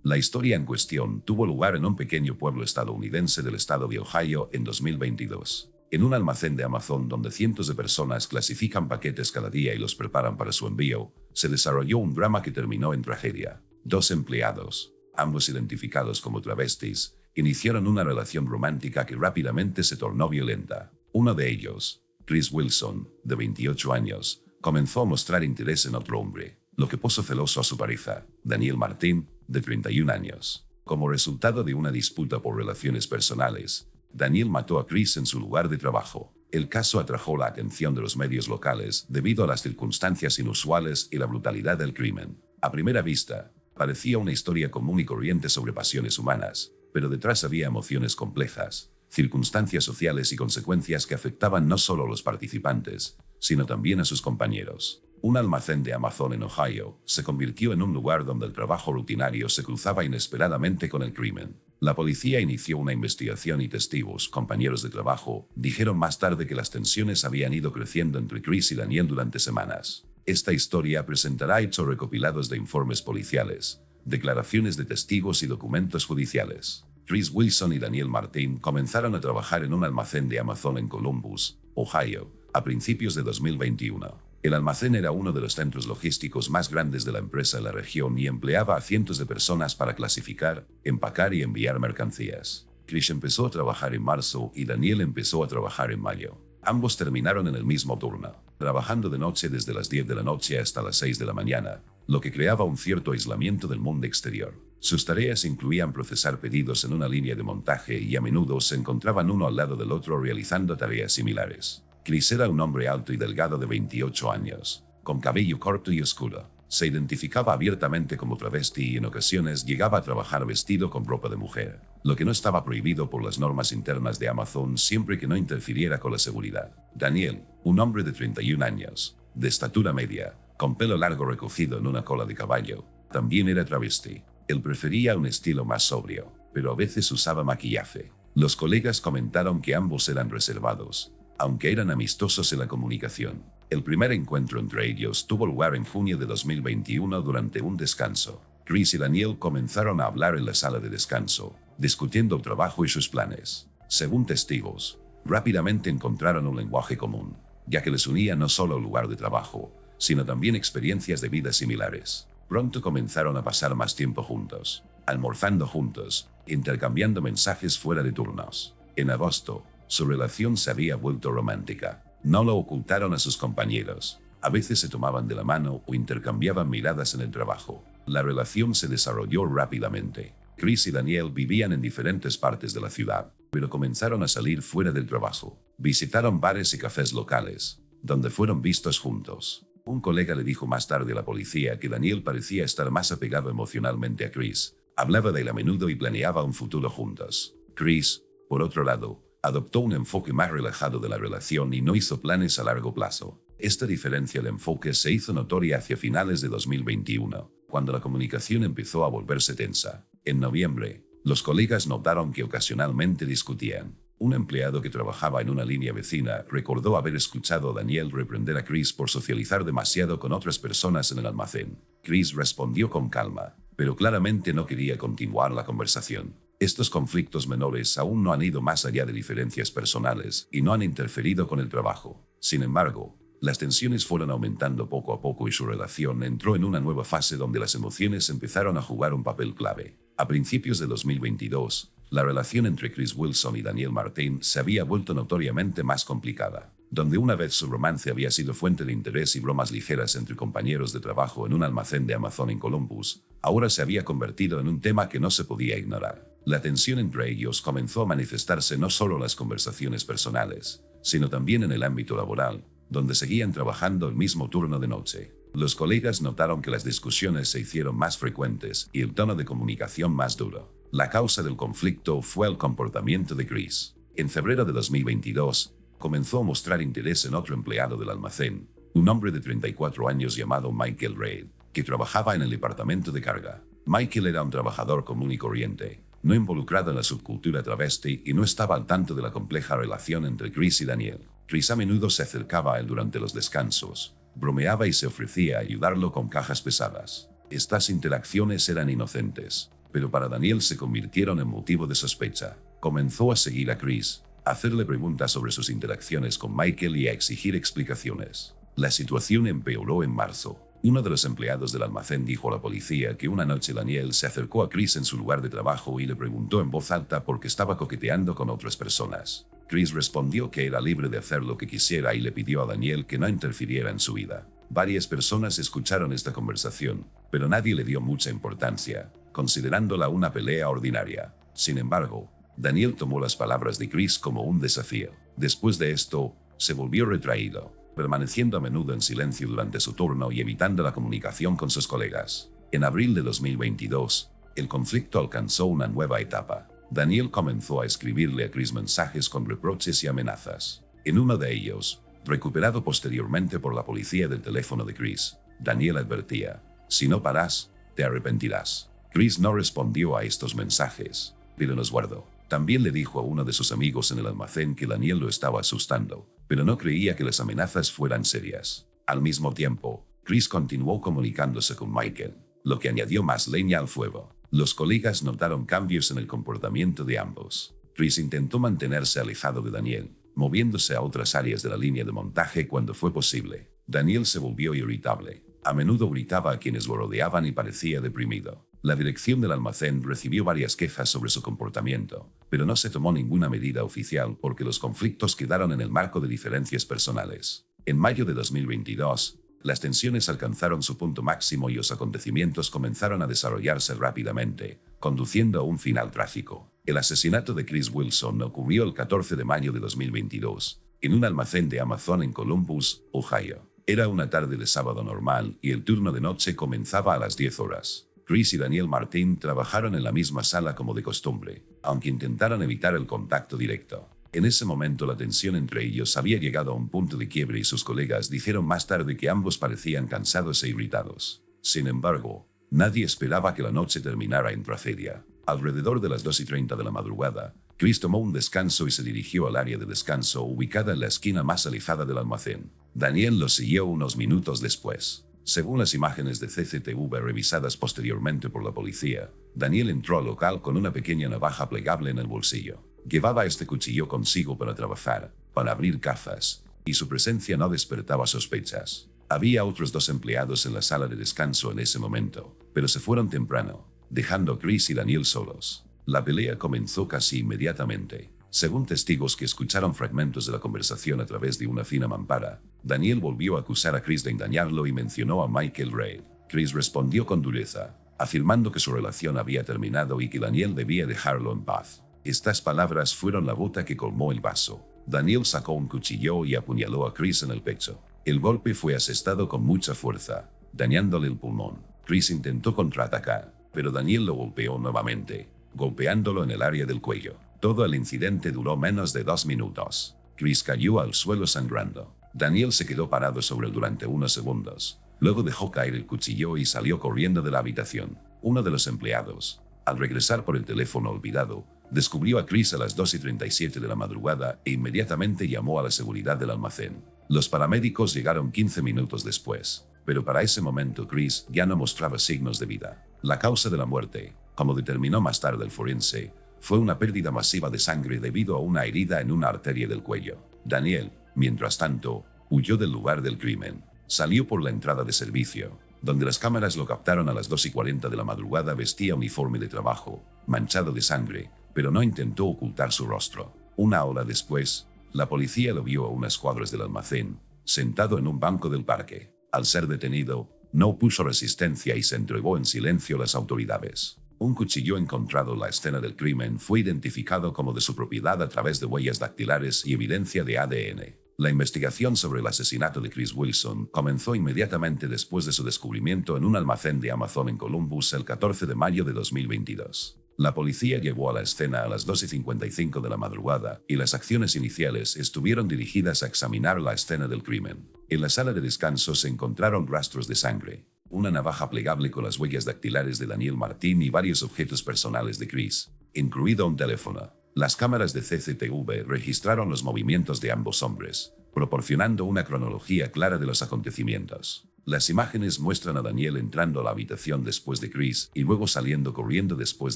La historia en cuestión tuvo lugar en un pequeño pueblo estadounidense del estado de Ohio en 2022. En un almacén de Amazon donde cientos de personas clasifican paquetes cada día y los preparan para su envío, se desarrolló un drama que terminó en tragedia. Dos empleados, ambos identificados como travestis, iniciaron una relación romántica que rápidamente se tornó violenta. Uno de ellos, Chris Wilson, de 28 años, comenzó a mostrar interés en otro hombre, lo que puso celoso a su pareja, Daniel Martin, de 31 años. Como resultado de una disputa por relaciones personales, Daniel mató a Chris en su lugar de trabajo. El caso atrajo la atención de los medios locales debido a las circunstancias inusuales y la brutalidad del crimen. A primera vista, parecía una historia común y corriente sobre pasiones humanas, pero detrás había emociones complejas, circunstancias sociales y consecuencias que afectaban no solo a los participantes, sino también a sus compañeros. Un almacén de Amazon en Ohio se convirtió en un lugar donde el trabajo rutinario se cruzaba inesperadamente con el crimen. La policía inició una investigación y testigos, compañeros de trabajo, dijeron más tarde que las tensiones habían ido creciendo entre Chris y Daniel durante semanas. Esta historia presentará hechos recopilados de informes policiales, declaraciones de testigos y documentos judiciales. Chris Wilson y Daniel Martin comenzaron a trabajar en un almacén de Amazon en Columbus, Ohio, a principios de 2021. El almacén era uno de los centros logísticos más grandes de la empresa en la región y empleaba a cientos de personas para clasificar, empacar y enviar mercancías. Chris empezó a trabajar en marzo y Daniel empezó a trabajar en mayo. Ambos terminaron en el mismo turno, trabajando de noche desde las 10 de la noche hasta las 6 de la mañana, lo que creaba un cierto aislamiento del mundo exterior. Sus tareas incluían procesar pedidos en una línea de montaje y a menudo se encontraban uno al lado del otro realizando tareas similares. Chris era un hombre alto y delgado de 28 años, con cabello corto y oscuro. Se identificaba abiertamente como travesti y en ocasiones llegaba a trabajar vestido con ropa de mujer, lo que no estaba prohibido por las normas internas de Amazon siempre que no interfiriera con la seguridad. Daniel, un hombre de 31 años, de estatura media, con pelo largo recogido en una cola de caballo, también era travesti. Él prefería un estilo más sobrio, pero a veces usaba maquillaje. Los colegas comentaron que ambos eran reservados, aunque eran amistosos en la comunicación. El primer encuentro entre ellos tuvo lugar en junio de 2021 durante un descanso. Chris y Daniel comenzaron a hablar en la sala de descanso, discutiendo el trabajo y sus planes. Según testigos, rápidamente encontraron un lenguaje común, ya que les unía no solo el lugar de trabajo, sino también experiencias de vida similares. Pronto comenzaron a pasar más tiempo juntos, almorzando juntos, intercambiando mensajes fuera de turnos. En agosto, su relación se había vuelto romántica. No lo ocultaron a sus compañeros. A veces se tomaban de la mano o intercambiaban miradas en el trabajo. La relación se desarrolló rápidamente. Chris y Daniel vivían en diferentes partes de la ciudad, pero comenzaron a salir fuera del trabajo. Visitaron bares y cafés locales, donde fueron vistos juntos. Un colega le dijo más tarde a la policía que Daniel parecía estar más apegado emocionalmente a Chris. Hablaba de él a menudo y planeaba un futuro juntos. Chris, por otro lado, adoptó un enfoque más relajado de la relación y no hizo planes a largo plazo. Esta diferencia de enfoque se hizo notoria hacia finales de 2021, cuando la comunicación empezó a volverse tensa. En noviembre, los colegas notaron que ocasionalmente discutían. Un empleado que trabajaba en una línea vecina recordó haber escuchado a Daniel reprender a Chris por socializar demasiado con otras personas en el almacén. Chris respondió con calma, pero claramente no quería continuar la conversación. Estos conflictos menores aún no han ido más allá de diferencias personales y no han interferido con el trabajo. Sin embargo, las tensiones fueron aumentando poco a poco y su relación entró en una nueva fase donde las emociones empezaron a jugar un papel clave. A principios de 2022, la relación entre Chris Wilson y Daniel Martin se había vuelto notoriamente más complicada. Donde una vez su romance había sido fuente de interés y bromas ligeras entre compañeros de trabajo en un almacén de Amazon en Columbus, ahora se había convertido en un tema que no se podía ignorar. La tensión entre ellos comenzó a manifestarse no solo en las conversaciones personales, sino también en el ámbito laboral, donde seguían trabajando el mismo turno de noche. Los colegas notaron que las discusiones se hicieron más frecuentes y el tono de comunicación más duro. La causa del conflicto fue el comportamiento de Chris. En febrero de 2022, comenzó a mostrar interés en otro empleado del almacén, un hombre de 34 años llamado Michael Reid, que trabajaba en el departamento de carga. Michael era un trabajador común y corriente, no involucrado en la subcultura travesti y no estaba al tanto de la compleja relación entre Chris y Daniel. Chris a menudo se acercaba a él durante los descansos, bromeaba y se ofrecía a ayudarlo con cajas pesadas. Estas interacciones eran inocentes, pero para Daniel se convirtieron en motivo de sospecha. Comenzó a seguir a Chris, a hacerle preguntas sobre sus interacciones con Michael y a exigir explicaciones. La situación empeoró en marzo. Uno de los empleados del almacén dijo a la policía que una noche Daniel se acercó a Chris en su lugar de trabajo y le preguntó en voz alta por qué estaba coqueteando con otras personas. Chris respondió que era libre de hacer lo que quisiera y le pidió a Daniel que no interfiriera en su vida. Varias personas escucharon esta conversación, pero nadie le dio mucha importancia, considerándola una pelea ordinaria. Sin embargo, Daniel tomó las palabras de Chris como un desafío. Después de esto, se volvió retraído, permaneciendo a menudo en silencio durante su turno y evitando la comunicación con sus colegas. En abril de 2022, el conflicto alcanzó una nueva etapa. Daniel comenzó a escribirle a Chris mensajes con reproches y amenazas. En uno de ellos, recuperado posteriormente por la policía del teléfono de Chris, Daniel advertía: "Si no paras, te arrepentirás". Chris no respondió a estos mensajes, pero los guardó. También le dijo a uno de sus amigos en el almacén que Daniel lo estaba asustando, pero no creía que las amenazas fueran serias. Al mismo tiempo, Chris continuó comunicándose con Michael, lo que añadió más leña al fuego. Los colegas notaron cambios en el comportamiento de ambos. Chris intentó mantenerse alejado de Daniel, moviéndose a otras áreas de la línea de montaje cuando fue posible. Daniel se volvió irritable. A menudo gritaba a quienes lo rodeaban y parecía deprimido. La dirección del almacén recibió varias quejas sobre su comportamiento, pero no se tomó ninguna medida oficial porque los conflictos quedaron en el marco de diferencias personales. En mayo de 2022, las tensiones alcanzaron su punto máximo y los acontecimientos comenzaron a desarrollarse rápidamente, conduciendo a un final trágico. El asesinato de Chris Wilson ocurrió el 14 de mayo de 2022, en un almacén de Amazon en Columbus, Ohio. Era una tarde de sábado normal y el turno de noche comenzaba a las 10 horas. Chris y Daniel Martin trabajaron en la misma sala como de costumbre, aunque intentaron evitar el contacto directo. En ese momento la tensión entre ellos había llegado a un punto de quiebre y sus colegas dijeron más tarde que ambos parecían cansados e irritados. Sin embargo, nadie esperaba que la noche terminara en tragedia. Alrededor de las 2:30 de la madrugada, Chris tomó un descanso y se dirigió al área de descanso ubicada en la esquina más alejada del almacén. Daniel lo siguió unos minutos después. Según las imágenes de CCTV revisadas posteriormente por la policía, Daniel entró al local con una pequeña navaja plegable en el bolsillo. Llevaba este cuchillo consigo para trabajar, para abrir cajas, y su presencia no despertaba sospechas. Había otros 2 empleados en la sala de descanso en ese momento, pero se fueron temprano, dejando a Chris y Daniel solos. La pelea comenzó casi inmediatamente. Según testigos que escucharon fragmentos de la conversación a través de una fina mampara, Daniel volvió a acusar a Chris de engañarlo y mencionó a Michael Reid. Chris respondió con dureza, afirmando que su relación había terminado y que Daniel debía dejarlo en paz. Estas palabras fueron la gota que colmó el vaso. Daniel sacó un cuchillo y apuñaló a Chris en el pecho. El golpe fue asestado con mucha fuerza, dañándole el pulmón. Chris intentó contraatacar, pero Daniel lo golpeó nuevamente, golpeándolo en el área del cuello. Todo el incidente duró menos de 2 minutos. Chris cayó al suelo sangrando. Daniel se quedó parado sobre él durante unos segundos. Luego dejó caer el cuchillo y salió corriendo de la habitación. Uno de los empleados, al regresar por el teléfono olvidado, descubrió a Chris a las 2:37 de la madrugada e inmediatamente llamó a la seguridad del almacén. Los paramédicos llegaron 15 minutos después, pero para ese momento Chris ya no mostraba signos de vida. La causa de la muerte, como determinó más tarde el forense, fue una pérdida masiva de sangre debido a una herida en una arteria del cuello. Daniel, mientras tanto, huyó del lugar del crimen. Salió por la entrada de servicio, donde las cámaras lo captaron a las 2:40 de la madrugada. Vestía uniforme de trabajo, manchado de sangre, pero no intentó ocultar su rostro. Una hora después, la policía lo vio a unas cuadras del almacén, sentado en un banco del parque. Al ser detenido, no opuso resistencia y se entregó en silencio a las autoridades. Un cuchillo encontrado en la escena del crimen fue identificado como de su propiedad a través de huellas dactilares y evidencia de ADN. La investigación sobre el asesinato de Chris Wilson comenzó inmediatamente después de su descubrimiento en un almacén de Amazon en Columbus el 14 de mayo de 2022. La policía llegó a la escena a las 2:55 de la madrugada y las acciones iniciales estuvieron dirigidas a examinar la escena del crimen. En la sala de descanso se encontraron rastros de sangre, una navaja plegable con las huellas dactilares de Daniel Martin y varios objetos personales de Chris, incluido un teléfono. Las cámaras de CCTV registraron los movimientos de ambos hombres, proporcionando una cronología clara de los acontecimientos. Las imágenes muestran a Daniel entrando a la habitación después de Chris y luego saliendo corriendo después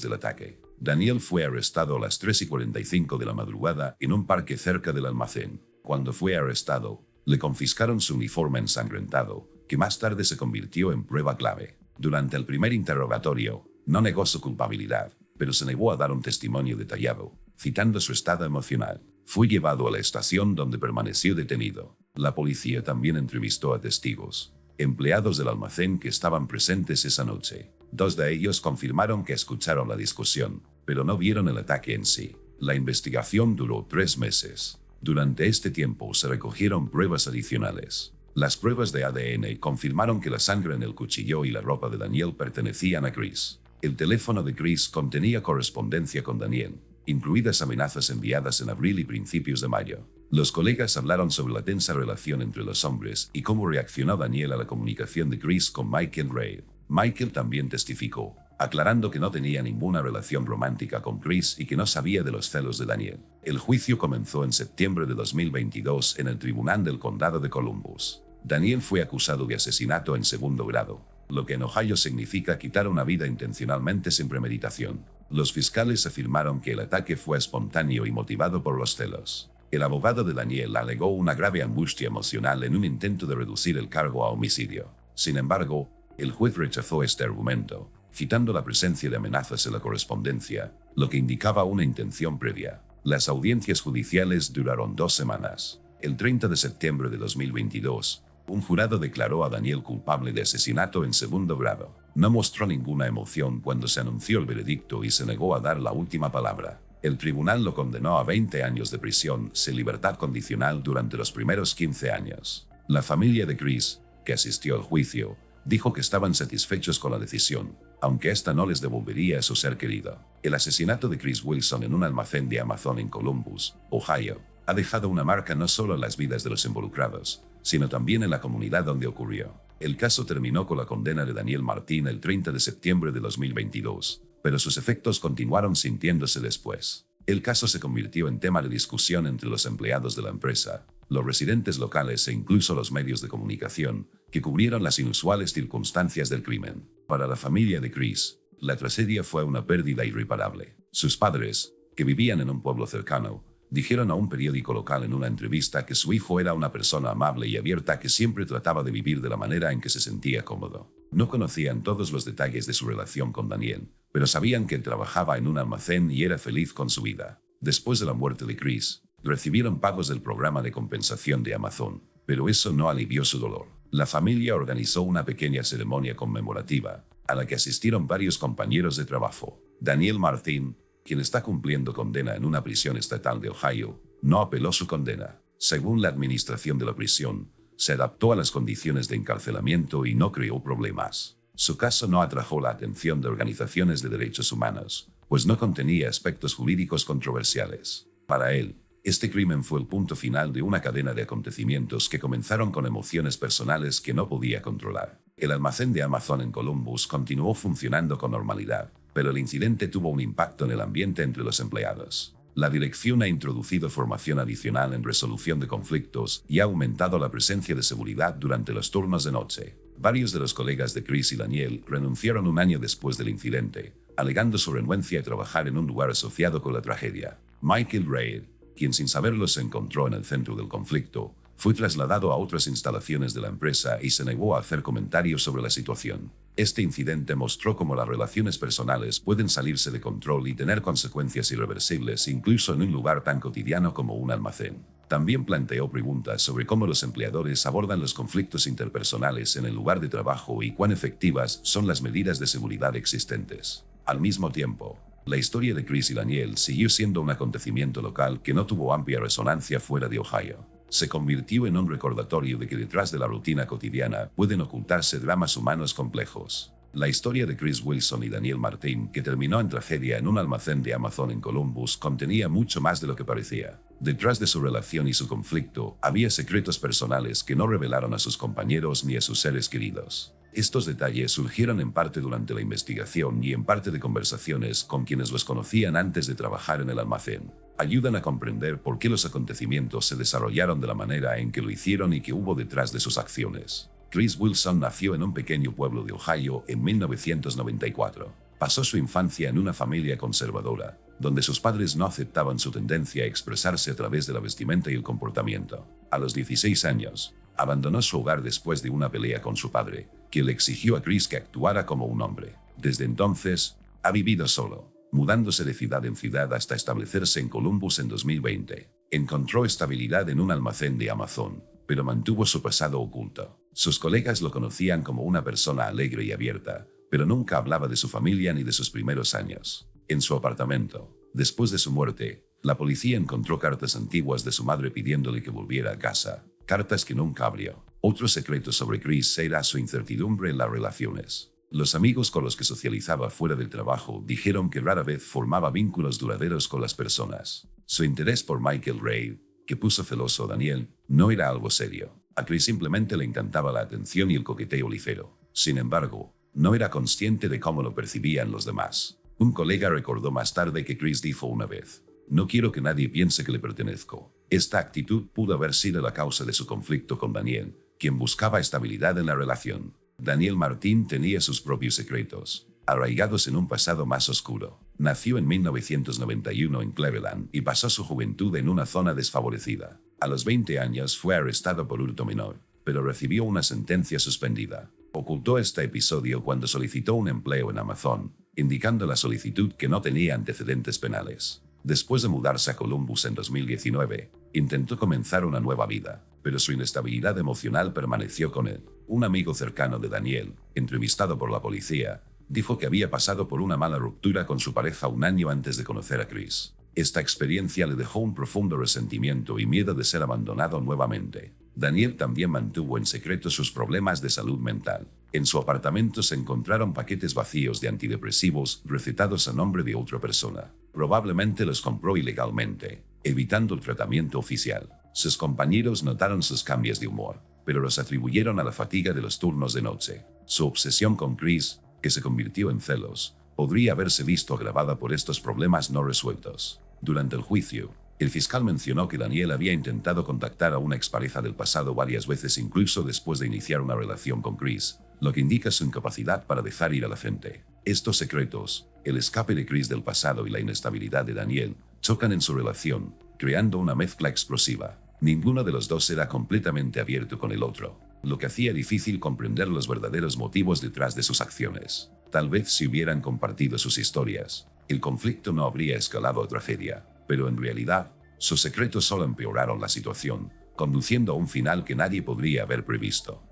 del ataque. Daniel fue arrestado a las 3:45 de la madrugada en un parque cerca del almacén. Cuando fue arrestado, le confiscaron su uniforme ensangrentado, que más tarde se convirtió en prueba clave. Durante el primer interrogatorio, no negó su culpabilidad, pero se negó a dar un testimonio detallado, citando su estado emocional. Fue llevado a la estación donde permaneció detenido. La policía también entrevistó a testigos, empleados del almacén que estaban presentes esa noche. 2 de ellos confirmaron que escucharon la discusión, pero no vieron el ataque en sí. La investigación duró 3 meses. Durante este tiempo se recogieron pruebas adicionales. Las pruebas de ADN confirmaron que la sangre en el cuchillo y la ropa de Daniel pertenecían a Chris. El teléfono de Chris contenía correspondencia con Daniel, incluidas amenazas enviadas en abril y principios de mayo. Los colegas hablaron sobre la tensa relación entre los hombres y cómo reaccionó Daniel a la comunicación de Chris con Michael Reid. Michael también testificó, aclarando que no tenía ninguna relación romántica con Chris y que no sabía de los celos de Daniel. El juicio comenzó en septiembre de 2022 en el Tribunal del Condado de Columbus. Daniel fue acusado de asesinato en segundo grado, lo que en Ohio significa quitar una vida intencionalmente sin premeditación. Los fiscales afirmaron que el ataque fue espontáneo y motivado por los celos. El abogado de Daniel alegó una grave angustia emocional en un intento de reducir el cargo a homicidio. Sin embargo, el juez rechazó este argumento, citando la presencia de amenazas en la correspondencia, lo que indicaba una intención previa. Las audiencias judiciales duraron 2 semanas. El 30 de septiembre de 2022, un jurado declaró a Daniel culpable de asesinato en segundo grado. No mostró ninguna emoción cuando se anunció el veredicto y se negó a dar la última palabra. El tribunal lo condenó a 20 años de prisión sin libertad condicional durante los primeros 15 años. La familia de Chris, que asistió al juicio, dijo que estaban satisfechos con la decisión, aunque esta no les devolvería a su ser querido. El asesinato de Chris Wilson en un almacén de Amazon en Columbus, Ohio, ha dejado una marca no solo en las vidas de los involucrados, sino también en la comunidad donde ocurrió. El caso terminó con la condena de Daniel Martín el 30 de septiembre de 2022, pero sus efectos continuaron sintiéndose después. El caso se convirtió en tema de discusión entre los empleados de la empresa, los residentes locales e incluso los medios de comunicación, que cubrieron las inusuales circunstancias del crimen. Para la familia de Chris, la tragedia fue una pérdida irreparable. Sus padres, que vivían en un pueblo cercano, dijeron a un periódico local en una entrevista que su hijo era una persona amable y abierta que siempre trataba de vivir de la manera en que se sentía cómodo. No conocían todos los detalles de su relación con Daniel, pero sabían que él trabajaba en un almacén y era feliz con su vida. Después de la muerte de Chris, recibieron pagos del programa de compensación de Amazon, pero eso no alivió su dolor. La familia organizó una pequeña ceremonia conmemorativa, a la que asistieron varios compañeros de trabajo. Daniel Martín, quien está cumpliendo condena en una prisión estatal de Ohio, no apeló su condena. Según la administración de la prisión, se adaptó a las condiciones de encarcelamiento y no creó problemas. Su caso no atrajo la atención de organizaciones de derechos humanos, pues no contenía aspectos jurídicos controversiales. Para él, este crimen fue el punto final de una cadena de acontecimientos que comenzaron con emociones personales que no podía controlar. El almacén de Amazon en Columbus continuó funcionando con normalidad, pero el incidente tuvo un impacto en el ambiente entre los empleados. La dirección ha introducido formación adicional en resolución de conflictos y ha aumentado la presencia de seguridad durante los turnos de noche. Varios de los colegas de Chris y Daniel renunciaron un año después del incidente, alegando su renuencia a trabajar en un lugar asociado con la tragedia. Michael Reid, quien sin saberlo se encontró en el centro del conflicto, fue trasladado a otras instalaciones de la empresa y se negó a hacer comentarios sobre la situación. Este incidente mostró cómo las relaciones personales pueden salirse de control y tener consecuencias irreversibles incluso en un lugar tan cotidiano como un almacén. También planteó preguntas sobre cómo los empleadores abordan los conflictos interpersonales en el lugar de trabajo y cuán efectivas son las medidas de seguridad existentes. Al mismo tiempo, la historia de Chris y Daniel siguió siendo un acontecimiento local que no tuvo amplia resonancia fuera de Ohio. Se convirtió en un recordatorio de que detrás de la rutina cotidiana pueden ocultarse dramas humanos complejos. La historia de Chris Wilson y Daniel Martín, que terminó en tragedia en un almacén de Amazon en Columbus, contenía mucho más de lo que parecía. Detrás de su relación y su conflicto, había secretos personales que no revelaron a sus compañeros ni a sus seres queridos. Estos detalles surgieron en parte durante la investigación y en parte de conversaciones con quienes los conocían antes de trabajar en el almacén. Ayudan a comprender por qué los acontecimientos se desarrollaron de la manera en que lo hicieron y qué hubo detrás de sus acciones. Chris Wilson nació en un pequeño pueblo de Ohio en 1994. Pasó su infancia en una familia conservadora, donde sus padres no aceptaban su tendencia a expresarse a través de la vestimenta y el comportamiento. A los 16 años, abandonó su hogar después de una pelea con su padre, que le exigió a Chris que actuara como un hombre. Desde entonces, ha vivido solo, mudándose de ciudad en ciudad hasta establecerse en Columbus en 2020. Encontró estabilidad en un almacén de Amazon, pero mantuvo su pasado oculto. Sus colegas lo conocían como una persona alegre y abierta, pero nunca hablaba de su familia ni de sus primeros años. En su apartamento, después de su muerte, la policía encontró cartas antiguas de su madre pidiéndole que volviera a casa, cartas que nunca abrió. Otro secreto sobre Chris era su incertidumbre en las relaciones. Los amigos con los que socializaba fuera del trabajo dijeron que rara vez formaba vínculos duraderos con las personas. Su interés por Michael Ray, que puso celoso a Daniel, no era algo serio. A Chris simplemente le encantaba la atención y el coqueteo ligero. Sin embargo, no era consciente de cómo lo percibían los demás. Un colega recordó más tarde que Chris dijo una vez: "No quiero que nadie piense que le pertenezco". Esta actitud pudo haber sido la causa de su conflicto con Daniel, quien buscaba estabilidad en la relación. Daniel Martín tenía sus propios secretos, arraigados en un pasado más oscuro. Nació en 1991 en Cleveland y pasó su juventud en una zona desfavorecida. A los 20 años fue arrestado por hurto menor, pero recibió una sentencia suspendida. Ocultó este episodio cuando solicitó un empleo en Amazon, indicando la solicitud que no tenía antecedentes penales. Después de mudarse a Columbus en 2019, intentó comenzar una nueva vida, pero su inestabilidad emocional permaneció con él. Un amigo cercano de Daniel, entrevistado por la policía, dijo que había pasado por una mala ruptura con su pareja un año antes de conocer a Chris. Esta experiencia le dejó un profundo resentimiento y miedo de ser abandonado nuevamente. Daniel también mantuvo en secreto sus problemas de salud mental. En su apartamento se encontraron paquetes vacíos de antidepresivos recetados a nombre de otra persona. Probablemente los compró ilegalmente, evitando el tratamiento oficial. Sus compañeros notaron sus cambios de humor, pero los atribuyeron a la fatiga de los turnos de noche. Su obsesión con Chris, que se convirtió en celos, podría haberse visto agravada por estos problemas no resueltos. Durante el juicio, el fiscal mencionó que Daniel había intentado contactar a una expareja del pasado varias veces, incluso después de iniciar una relación con Chris, lo que indica su incapacidad para dejar ir a la gente. Estos secretos, el escape de Chris del pasado y la inestabilidad de Daniel, chocan en su relación, creando una mezcla explosiva. Ninguno de los dos era completamente abierto con el otro, lo que hacía difícil comprender los verdaderos motivos detrás de sus acciones. Tal vez si hubieran compartido sus historias, el conflicto no habría escalado a tragedia, pero en realidad, sus secretos solo empeoraron la situación, conduciendo a un final que nadie podría haber previsto.